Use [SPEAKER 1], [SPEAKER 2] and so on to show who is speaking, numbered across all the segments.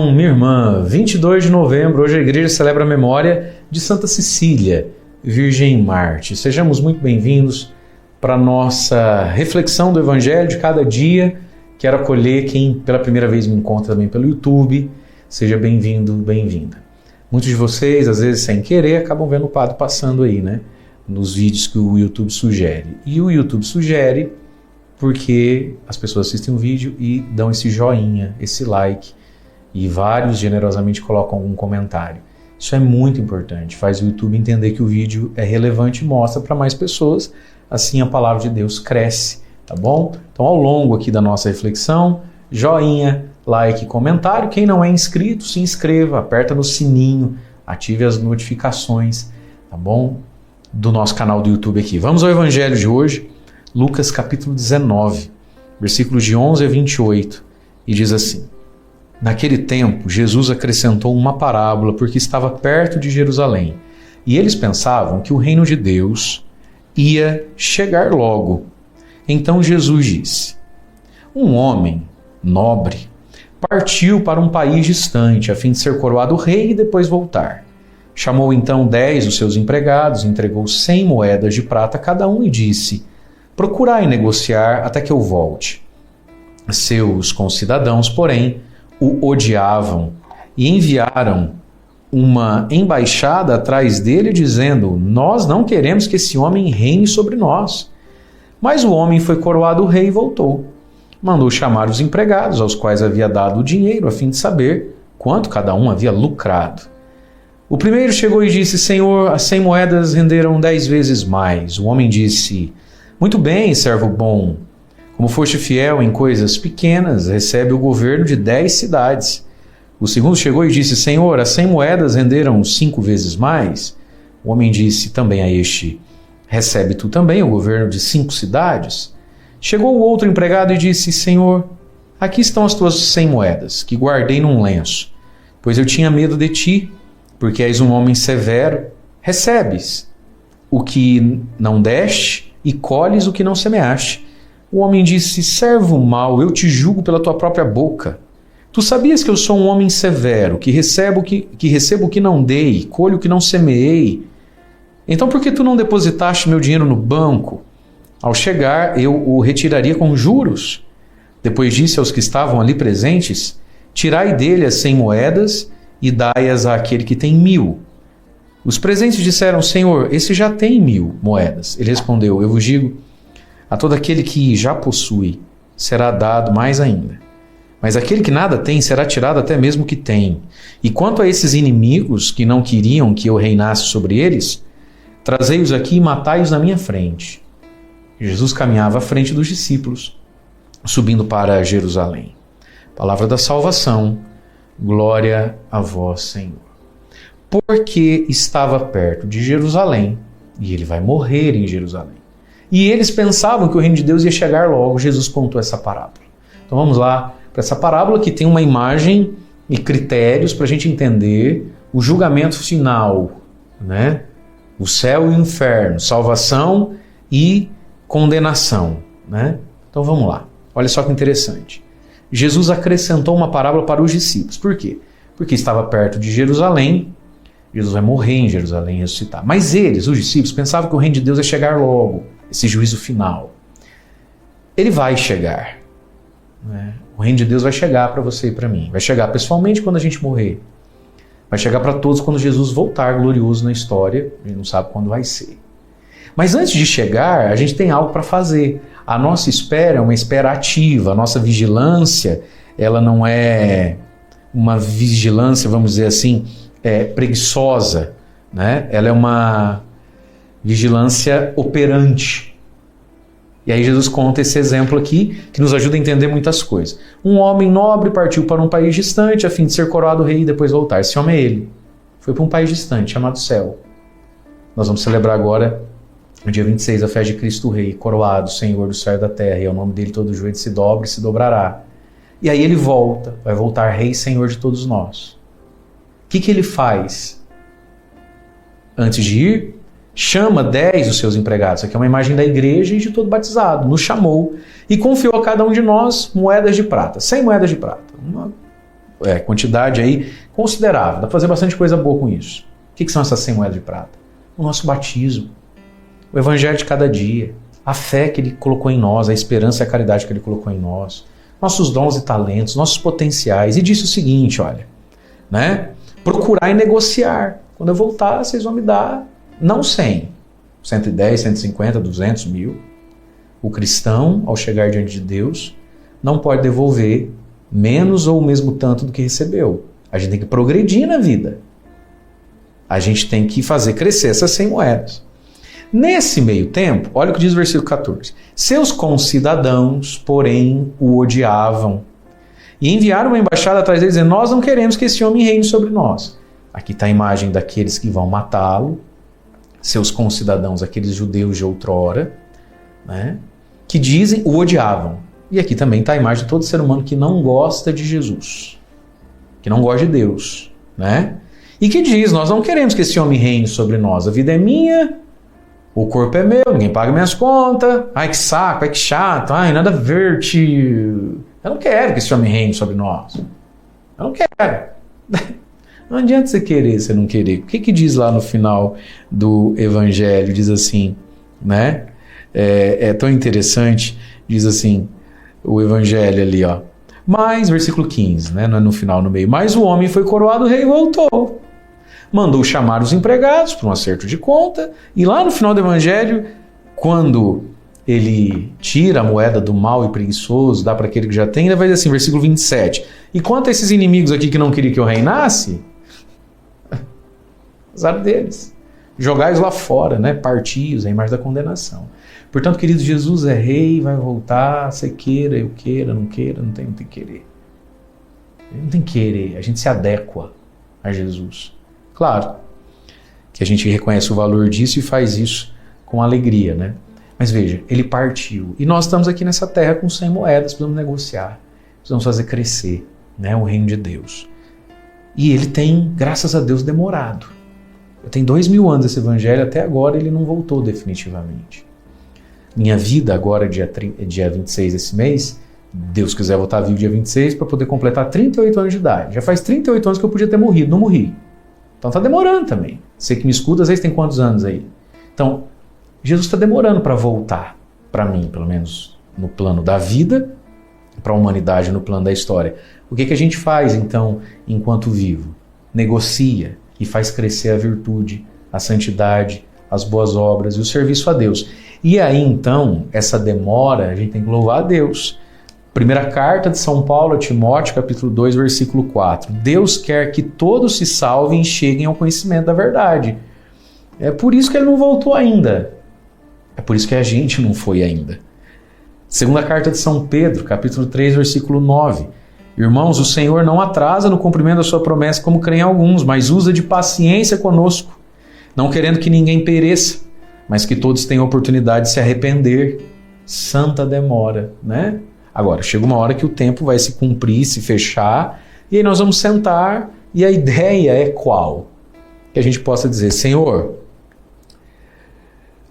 [SPEAKER 1] irmão, minha irmã, 22 de novembro, hoje a igreja celebra a memória de Santa Cecília, Virgem Mártir. Sejamos muito bem-vindos para a nossa reflexão do Evangelho de cada dia. Quero acolher quem pela primeira vez me encontra também pelo YouTube. Seja bem-vindo, bem-vinda. Muitos de vocês, às vezes sem querer, acabam vendo o padre passando aí, né? Nos vídeos que o YouTube sugere. E o YouTube sugere porque as pessoas assistem o vídeo e dão esse joinha, esse like, e vários generosamente colocam algum comentário. Isso é muito importante, faz o YouTube entender que o vídeo é relevante e mostra para mais pessoas, assim a palavra de Deus cresce, tá bom? Então, ao longo aqui da nossa reflexão, joinha, like, comentário. Quem não é inscrito, se inscreva, aperta no sininho, ative as notificações, tá bom? Do nosso canal do YouTube aqui. Vamos ao Evangelho de hoje, Lucas capítulo 19, versículos de 11 a 28, e diz assim: Naquele tempo, Jesus acrescentou uma parábola porque estava perto de Jerusalém, e eles pensavam que o reino de Deus ia chegar logo. Então Jesus disse: Um homem nobre partiu para um país distante a fim de ser coroado rei e depois voltar. Chamou então 10 dos seus empregados, entregou 100 moedas de prata a cada um e disse: Procurai negociar até que eu volte. Seus concidadãos, porém, o odiavam e enviaram uma embaixada atrás dele dizendo: Nós não queremos que esse homem reine sobre nós. Mas o homem foi coroado rei e voltou. Mandou chamar os empregados, aos quais havia dado o dinheiro, a fim de saber quanto cada um havia lucrado. O primeiro chegou e disse: Senhor, as 100 moedas renderam 10 vezes mais. O homem disse: Muito bem, servo bom. Como foste fiel em coisas pequenas, recebe o governo de 10 cidades. O segundo chegou e disse: Senhor, as 100 moedas renderam 5 vezes mais. O homem disse também a este: Recebe tu também o governo de 5 cidades. Chegou o outro empregado e disse: Senhor, aqui estão as tuas 100 moedas, que guardei num lenço, pois eu tinha medo de ti, porque és um homem severo. Recebes o que não deste e colhes o que não semeaste. O homem disse: Servo mau, eu te julgo pela tua própria boca. Tu sabias que eu sou um homem severo, que recebo o que não dei, colho o que não semeei. Então por que tu não depositaste meu dinheiro no banco? Ao chegar, eu o retiraria com juros. Depois disse aos que estavam ali presentes: Tirai dele as 100 moedas e dai-as àquele que tem 1000. Os presentes disseram: Senhor, esse já tem 1000 moedas. Ele respondeu: Eu vos digo, a todo aquele que já possui será dado mais ainda. Mas aquele que nada tem será tirado até mesmo o que tem. E quanto a esses inimigos que não queriam que eu reinasse sobre eles, trazei-os aqui e matai-os na minha frente. Jesus caminhava à frente dos discípulos, subindo para Jerusalém. Palavra da salvação, glória a vós, Senhor. Porque estava perto de Jerusalém, e ele vai morrer em Jerusalém. E eles pensavam que o reino de Deus ia chegar logo. Jesus contou essa parábola. Então vamos lá para essa parábola que tem uma imagem e critérios para a gente entender o julgamento final, né? O céu e o inferno, salvação e condenação, né? Então vamos lá. Olha só que interessante. Jesus acrescentou uma parábola para os discípulos. Por quê? Porque estava perto de Jerusalém. Jesus vai morrer em Jerusalém e ressuscitar. Mas eles, os discípulos, pensavam que o reino de Deus ia chegar logo, esse juízo final. Ele vai chegar, né? O reino de Deus vai chegar para você e para mim. Vai chegar pessoalmente quando a gente morrer. Vai chegar para todos quando Jesus voltar glorioso na história. A gente não sabe quando vai ser. Mas antes de chegar, a gente tem algo para fazer. A nossa espera é uma espera ativa. A nossa vigilância, ela não é uma vigilância, vamos dizer assim, preguiçosa, né? Ela é uma vigilância operante. E aí Jesus conta esse exemplo aqui, que nos ajuda a entender muitas coisas. Um homem nobre partiu para um país distante a fim de ser coroado rei e depois voltar. Esse homem é ele. Foi para um país distante, chamado céu. Nós vamos celebrar agora, no dia 26, a festa de Cristo Rei, coroado, Senhor do céu e da terra, e ao nome dele todo joelho se dobra e se dobrará. E aí ele volta, vai voltar rei e Senhor de todos nós. O que ele faz? Antes de ir, chama 10 dos seus empregados. Isso aqui é uma imagem da igreja e de todo batizado. Nos chamou e confiou a cada um de nós moedas de prata. 100 moedas de prata. Uma quantidade aí considerável. Dá para fazer bastante coisa boa com isso. O que são essas 100 moedas de prata? O nosso batismo, o evangelho de cada dia, a fé que Ele colocou em nós, a esperança e a caridade que Ele colocou em nós, nossos dons e talentos, nossos potenciais. E disse o seguinte, olha, né? Procurar e negociar. Quando eu voltar, vocês vão me dar, não 100, 110, 150, 200, 1000. O cristão, ao chegar diante de Deus, não pode devolver menos ou o mesmo tanto do que recebeu. A gente tem que progredir na vida. A gente tem que fazer crescer essas 100 moedas. Nesse meio tempo, olha o que diz o versículo 14. Seus concidadãos, porém, o odiavam e enviaram uma embaixada atrás deles, dizendo: nós não queremos que esse homem reine sobre nós. Aqui está a imagem daqueles que vão matá-lo, seus concidadãos, aqueles judeus de outrora, né, que dizem, o odiavam. E aqui também está a imagem de todo ser humano que não gosta de Jesus, que não gosta de Deus, né? E que diz: nós não queremos que esse homem reine sobre nós, a vida é minha, o corpo é meu, ninguém paga minhas contas, ai que saco, ai que chato, ai nada a ver, tio. Eu não quero que esse homem reine sobre nós. Eu não quero. Não adianta você querer, você não querer. O que diz lá no final do Evangelho? Diz assim, né? É tão interessante, diz assim, o Evangelho ali, ó. Mas, versículo 15, né? Não é no final, no meio. Mas o homem foi coroado rei e voltou. Mandou chamar os empregados para um acerto de conta. E lá no final do Evangelho, quando ele tira a moeda do mal e preguiçoso, dá para aquele que já tem, ele vai dizer assim, versículo 27. E quanto a esses inimigos aqui que não queriam que eu reinasse, azar deles. Jogais lá fora, né? Parti-os, a imagem da condenação. Portanto, querido, Jesus é rei, vai voltar, você queira, eu queira, não tem que querer. Não tem que querer, a gente se adequa a Jesus. Claro que a gente reconhece o valor disso e faz isso com alegria, né? Mas veja, ele partiu. E nós estamos aqui nessa terra com 100 moedas, precisamos negociar, precisamos fazer crescer, né, o reino de Deus. E ele tem, graças a Deus, demorado. Tem 2000 anos esse evangelho, até agora ele não voltou definitivamente. Minha vida agora, dia 26 desse mês, Deus quiser voltar vivo dia 26, para poder completar 38 anos de idade. Já faz 38 anos que eu podia ter morrido, não morri. Então está demorando também. Você que me escuta, às vezes tem quantos anos aí? Então, Jesus está demorando para voltar, para mim, pelo menos no plano da vida, para a humanidade no plano da história. O que a gente faz, então, enquanto vivo? Negocia e faz crescer a virtude, a santidade, as boas obras e o serviço a Deus. E aí, então, essa demora, a gente tem que louvar a Deus. Primeira carta de São Paulo a Timóteo, capítulo 2, versículo 4. Deus quer que todos se salvem e cheguem ao conhecimento da verdade. É por isso que ele não voltou ainda. É por isso que a gente não foi ainda. Segunda carta de São Pedro, capítulo 3, versículo 9. Irmãos, o Senhor não atrasa no cumprimento da sua promessa, como creem alguns, mas usa de paciência conosco, não querendo que ninguém pereça, mas que todos tenham oportunidade de se arrepender. Santa demora, né? Agora, chega uma hora que o tempo vai se cumprir, se fechar, e aí nós vamos sentar, e a ideia é qual? Que a gente possa dizer: Senhor,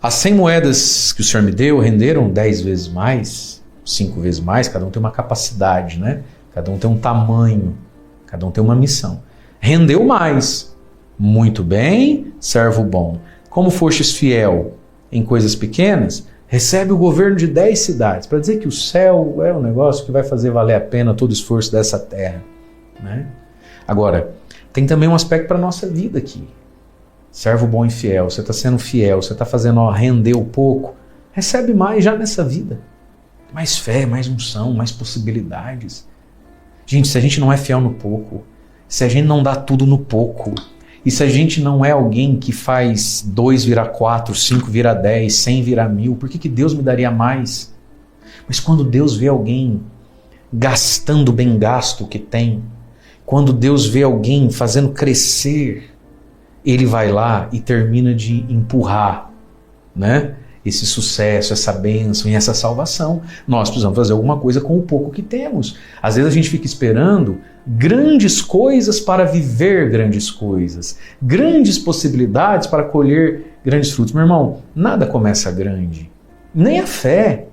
[SPEAKER 1] as 100 moedas que o Senhor me deu renderam 10 vezes mais, 5 vezes mais, cada um tem uma capacidade, né? Cada um tem um tamanho, cada um tem uma missão. Rendeu mais. Muito bem, servo bom. Como fostes fiel em coisas pequenas, recebe o governo de 10 cidades. Para dizer que o céu é um negócio que vai fazer valer a pena todo o esforço dessa terra, né? Agora, tem também um aspecto para a nossa vida aqui. Servo bom e fiel, você está sendo fiel, você está fazendo render um pouco, recebe mais já nessa vida. Mais fé, mais unção, mais possibilidades. Gente, se a gente não é fiel no pouco, se a gente não dá tudo no pouco, e se a gente não é alguém que faz 2 virar 4, 5 virar 10, 100 virar 1000, por que Deus me daria mais? Mas quando Deus vê alguém gastando bem gasto o que tem, quando Deus vê alguém fazendo crescer, Ele vai lá e termina de empurrar, né, esse sucesso, essa bênção e essa salvação. Nós precisamos fazer alguma coisa com o pouco que temos. Às vezes a gente fica esperando grandes coisas para viver grandes coisas, grandes possibilidades para colher grandes frutos. Meu irmão, nada começa grande, nem a fé.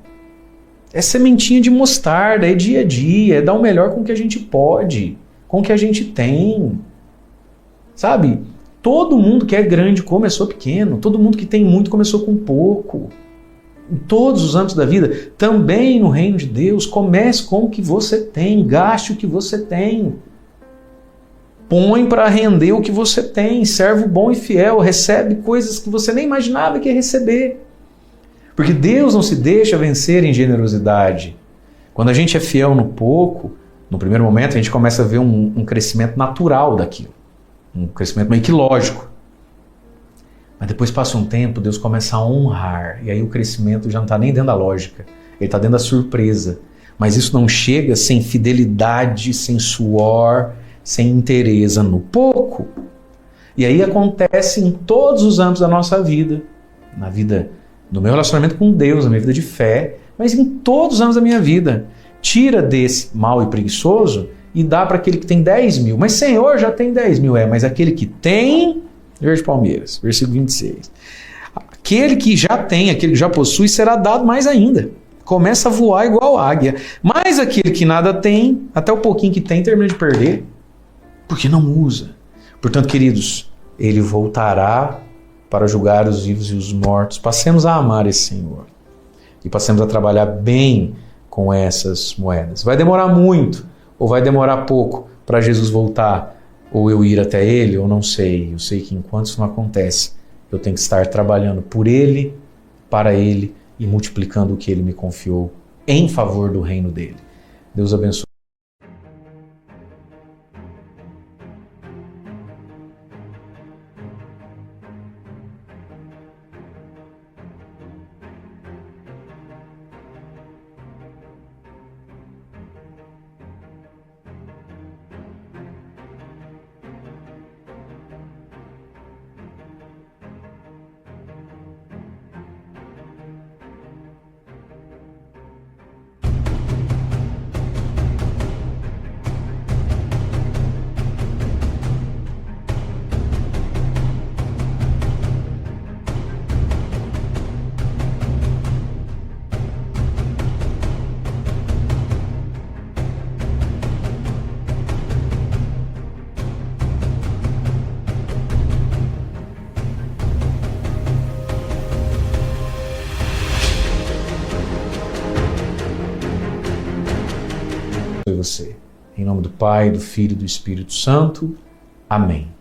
[SPEAKER 1] É sementinha de mostarda, é dia a dia, é dar o melhor com o que a gente pode. com o que a gente tem. Sabe? Todo mundo que é grande começou pequeno. Todo mundo que tem muito começou com pouco. Em todos os âmbitos da vida, também no reino de Deus, comece com o que você tem, gaste o que você tem. Põe para render o que você tem, servo bom e fiel, recebe coisas que você nem imaginava que ia receber. Porque Deus não se deixa vencer em generosidade. Quando a gente é fiel no pouco, no primeiro momento a gente começa a ver um crescimento natural daquilo. Um crescimento meio que lógico. Mas depois passa um tempo, Deus começa a honrar. E aí o crescimento já não está nem dentro da lógica. Ele está dentro da surpresa. Mas isso não chega sem fidelidade, sem suor, sem interesse no pouco. E aí acontece em todos os âmbitos da nossa vida. Na vida, no meu relacionamento com Deus, na minha vida de fé, mas em todos os âmbitos da minha vida. Tira desse mal e preguiçoso e dá para aquele que tem 10 mil. Mas Senhor, já tem 10 mil. Mas aquele que tem... Verde Palmeiras, versículo 26. Aquele que já tem, aquele que já possui, será dado mais ainda. Começa a voar igual águia. Mas aquele que nada tem, até o pouquinho que tem, termina de perder. Porque não usa. Portanto, queridos, ele voltará para julgar os vivos e os mortos. Passemos a amar esse Senhor. E passemos a trabalhar bem com essas moedas. Vai demorar muito ou vai demorar pouco para Jesus voltar? Ou eu ir até Ele, eu não sei. Eu sei que enquanto isso não acontece, eu tenho que estar trabalhando por Ele, para Ele e multiplicando o que Ele me confiou em favor do reino dEle. Deus abençoe. Você. Em nome do Pai, do Filho e do Espírito Santo. Amém.